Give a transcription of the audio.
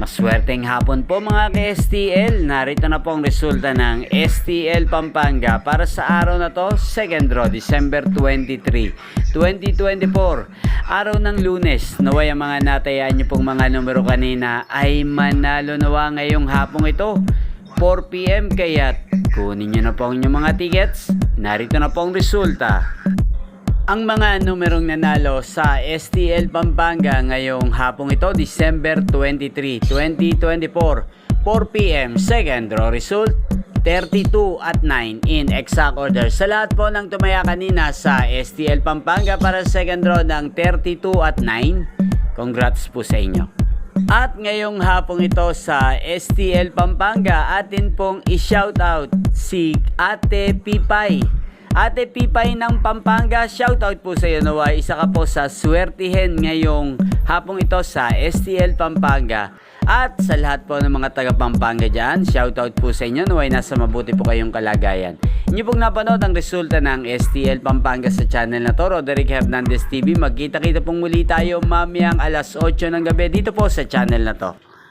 Maswerteng hapon po mga ka-STL. Narito na po ang resulta ng STL Pampanga para sa araw na to, second draw, December 23, 2024. Araw ng Lunes. Naway ang mga natayaan nyo pong mga numero kanina ay manalo nawa ngayong hapong ito, 4 PM. Kaya kunin nyo na po ang inyong mga tickets. Narito na po ang resulta. Ang mga numerong nanalo sa STL Pampanga ngayong hapong ito, December 23, 2024, 4 PM, second draw result, 32 at 9 in exact order. Sa lahat po ng tumaya kanina sa STL Pampanga para sa second draw ng 32 at 9, congrats po sa inyo. At ngayong hapong ito sa STL Pampanga, atin pong i-shoutout si Ate Pipay. Ate Pipay ng Pampanga, shoutout po sa iyo. Naway isa ka po sa swertihin ngayong hapong ito sa STL Pampanga. At sa lahat po ng mga taga Pampanga dyan, shoutout po sa inyo. Naway nasa mabuti po kayong kalagayan. Inyo pong napanood ang resulta ng STL Pampanga sa channel na to, Roderick Hernandez TV. Magkita-kita pong muli tayo mamayang alas 8 ng gabi dito po sa channel na to.